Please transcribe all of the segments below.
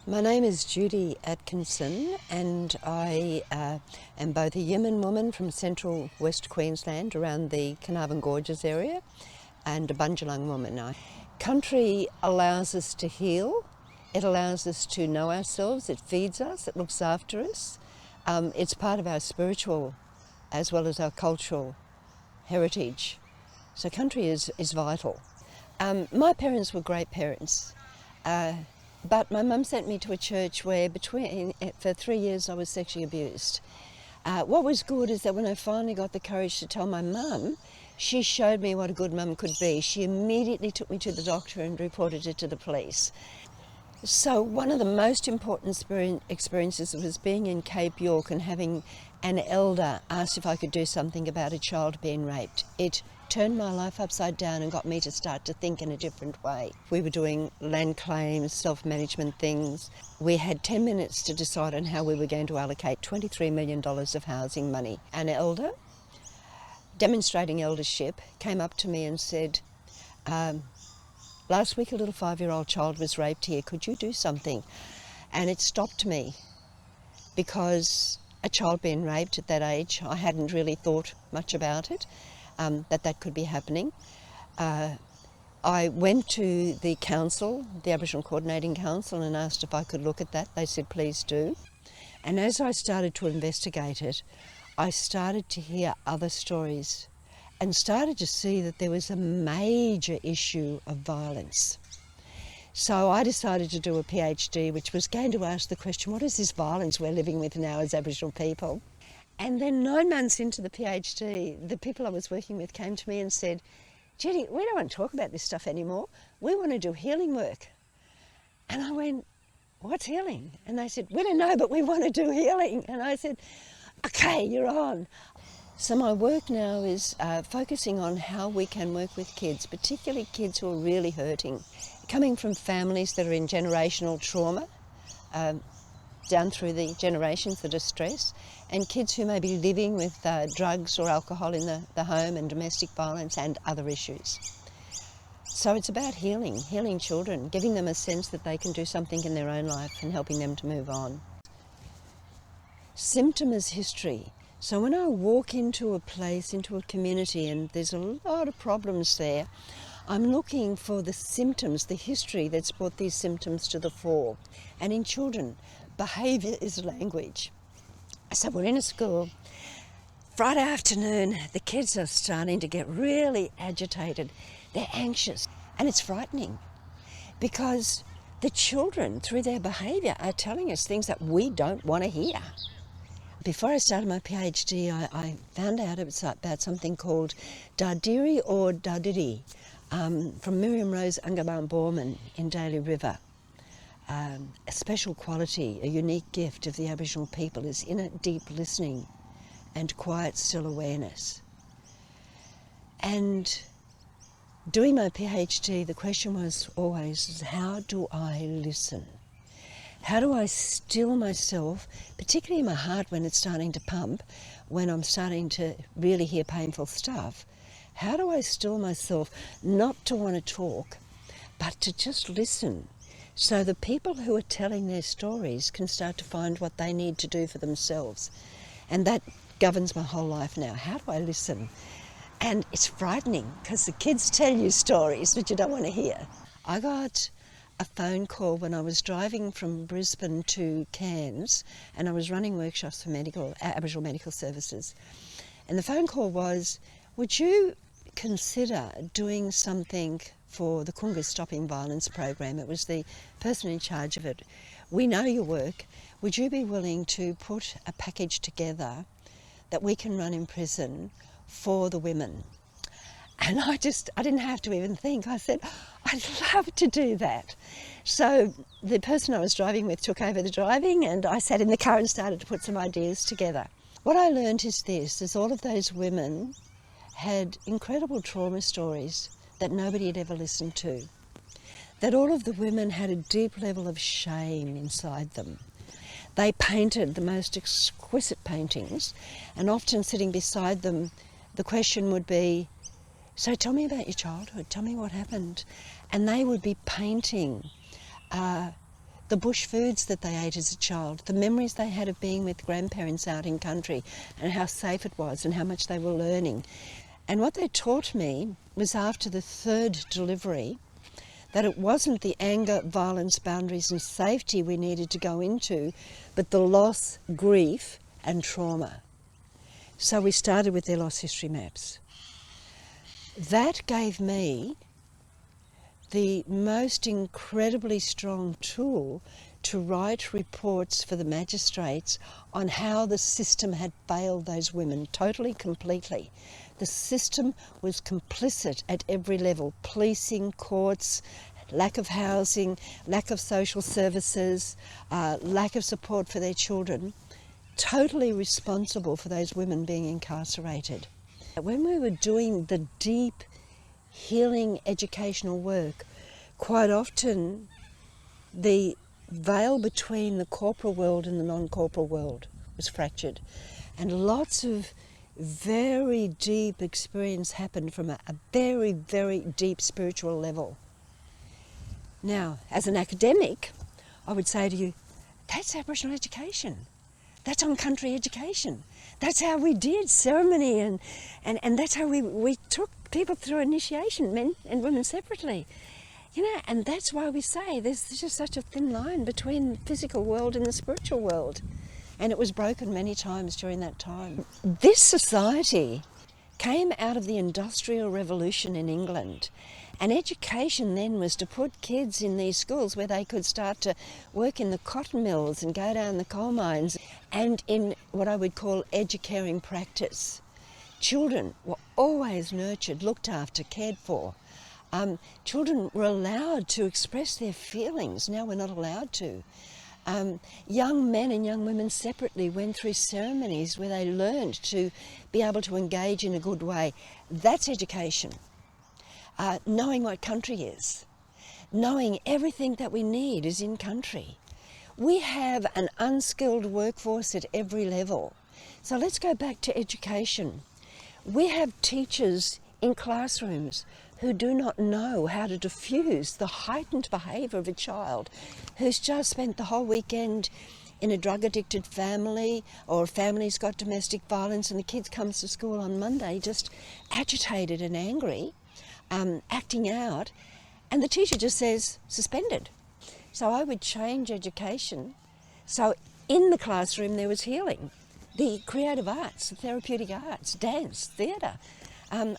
My name is Judy Atkinson, and I am both a Yemen woman from central West Queensland around the Carnarvon Gorges area and a Bundjalung woman. Country allows us to heal, it allows us to know ourselves, it feeds us, it looks after us. It's part of our spiritual as well as our cultural heritage. So country is vital. My parents were great parents. But my mum sent me to a church where for 3 years I was sexually abused. What was good is that when I finally got the courage to tell my mum, she showed me what a good mum could be. She immediately took me to the doctor and reported it to the police. So one of the most important experiences was being in Cape York and having an elder ask if I could do something about a child being raped. It turned my life upside down and got me to start to think in a different way. We were doing land claims, self-management things. We had 10 minutes to decide on how we were going to allocate $23 million of housing money. An elder, demonstrating eldership, came up to me and said, last week a little 5-year-old child was raped here, could you do something? And it stopped me because a child being raped at that age, I hadn't really thought much about it. That could be happening. I went to the council, the Aboriginal Coordinating Council, and asked if I could look at that. They said, please do. And as I started to investigate it, I started to hear other stories and started to see that there was a major issue of violence. So I decided to do a PhD, which was going to ask the question, what is this violence we're living with now as Aboriginal people? And then 9 months into the PhD, the people I was working with came to me and said, Judy, we don't want to talk about this stuff anymore. We want to do healing work. And I went, what's healing? And they said, we don't know, but we want to do healing. And I said, okay, you're on. So my work now is focusing on how we can work with kids, particularly kids who are really hurting, coming from families that are in generational trauma, down through the generations, the distress, and kids who may be living with drugs or alcohol in the home and domestic violence and other issues. So it's about healing children, giving them a sense that they can do something in their own life and helping them to move on. Symptom is history. So when I walk into a place, into a community, and there's a lot of problems there, I'm looking for the symptoms, the history that's brought these symptoms to the fore. And in children, behaviour is language. So we're in a school, Friday afternoon, the kids are starting to get really agitated. They're anxious, and it's frightening because the children, through their behaviour, are telling us things that we don't want to hear. Before I started my PhD, I found out about something called Dardiri or Dardiri from Miriam Rose Ungaban-Borman in Daly River. A special quality, a unique gift of the Aboriginal people is inner deep listening and quiet still awareness. And doing my PhD, the question was always, how do I listen? How do I still myself, particularly in my heart when it's starting to pump, when I'm starting to really hear painful stuff? How do I still myself not to want to talk, but to just listen? So the people who are telling their stories can start to find what they need to do for themselves. And that governs my whole life now. How do I listen? And it's frightening because the kids tell you stories that you don't want to hear. I got a phone call when I was driving from Brisbane to Cairns, and I was running workshops for Aboriginal medical services. And the phone call was, would you consider doing something for the Kunga Stopping Violence program? It was the person in charge of it. We know your work. Would you be willing to put a package together that we can run in prison for the women? And I didn't have to even think. I said, I'd love to do that. So the person I was driving with took over the driving, and I sat in the car and started to put some ideas together. What I learned is this, is all of those women had incredible trauma stories that nobody had ever listened to. That all of the women had a deep level of shame inside them. They painted the most exquisite paintings, and often sitting beside them, the question would be, so tell me about your childhood, tell me what happened. And they would be painting the the bush foods that they ate as a child, the memories they had of being with grandparents out in country and how safe it was and how much they were learning. And what they taught me was after the third delivery that it wasn't the anger, violence, boundaries and safety we needed to go into, but the loss, grief and trauma. So we started with their loss history maps. That gave me the most incredibly strong tool to write reports for the magistrates on how the system had failed those women totally, completely. The system was complicit at every level: policing, courts, lack of housing, lack of social services, lack of support for their children, totally responsible for those women being incarcerated. When we were doing the deep healing educational work, quite often the veil between the corporal world and the non-corporal world was fractured, and lots of very deep experience happened from a very, very deep spiritual level. Now, as an academic, I would say to you, that's Aboriginal education. That's on-country education. That's how we did ceremony, and that's how we took people through initiation, men and women separately. You know, and that's why we say there's just such a thin line between the physical world and the spiritual world. And it was broken many times during that time. This society came out of the Industrial Revolution in England. And education then was to put kids in these schools where they could start to work in the cotton mills and go down the coal mines, and in what I would call educaring practice. Children were always nurtured, looked after, cared for. Children were allowed to express their feelings. Now we're not allowed to. Young men and young women separately went through ceremonies where they learned to be able to engage in a good way. That's education. Knowing what country is, knowing everything that we need is in country. We have an unskilled workforce at every level. So let's go back to education. We have teachers in classrooms who do not know how to diffuse the heightened behaviour of a child who's just spent the whole weekend in a drug-addicted family, or a family's got domestic violence, and the kid comes to school on Monday just agitated and angry, acting out, and the teacher just says, suspended. So I would change education. So in the classroom there was healing, the creative arts, the therapeutic arts, dance, theatre,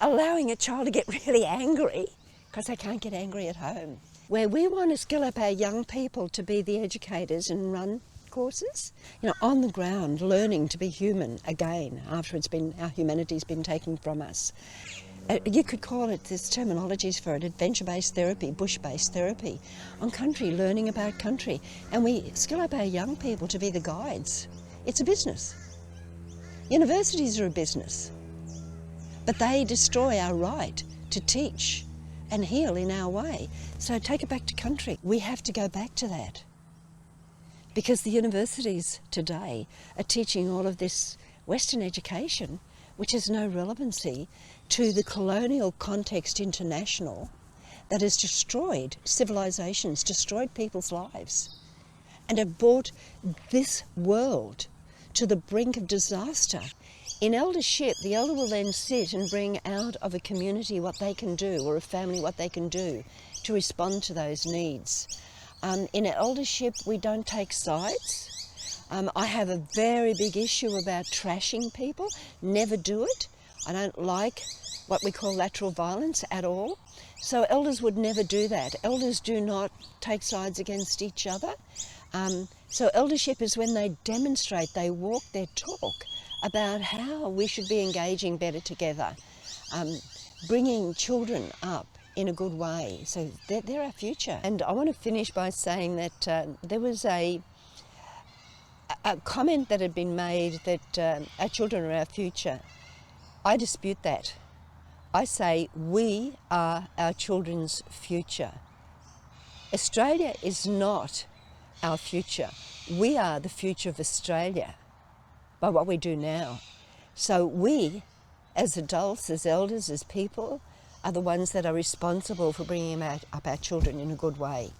allowing a child to get really angry because they can't get angry at home. Where we want to skill up our young people to be the educators and run courses, you know, on the ground, learning to be human again after our humanity's been taken from us. You could call it, there's terminologies for it, adventure-based therapy, bush-based therapy, on country, learning about country. And we skill up our young people to be the guides. It's a business. Universities are a business, but they destroy our right to teach and heal in our way. So take it back to country. We have to go back to that, because the universities today are teaching all of this Western education, which has no relevancy to the colonial context international that has destroyed civilizations, destroyed people's lives, and have brought this world to the brink of disaster. In eldership, the elder will then sit and bring out of a community what they can do, or a family what they can do to respond to those needs. In eldership, we don't take sides. I have a very big issue about trashing people. Never do it. I don't like what we call lateral violence at all. So elders would never do that. Elders do not take sides against each other. So eldership is when they demonstrate, they walk their talk about how we should be engaging better together, bringing children up in a good way. So they're our future. And I want to finish by saying that there was a comment that had been made that our children are our future. I dispute that. I say we are our children's future. Australia is not our future. We are the future of Australia by what we do now. So we, as adults, as elders, as people, are the ones that are responsible for bringing up our children in a good way.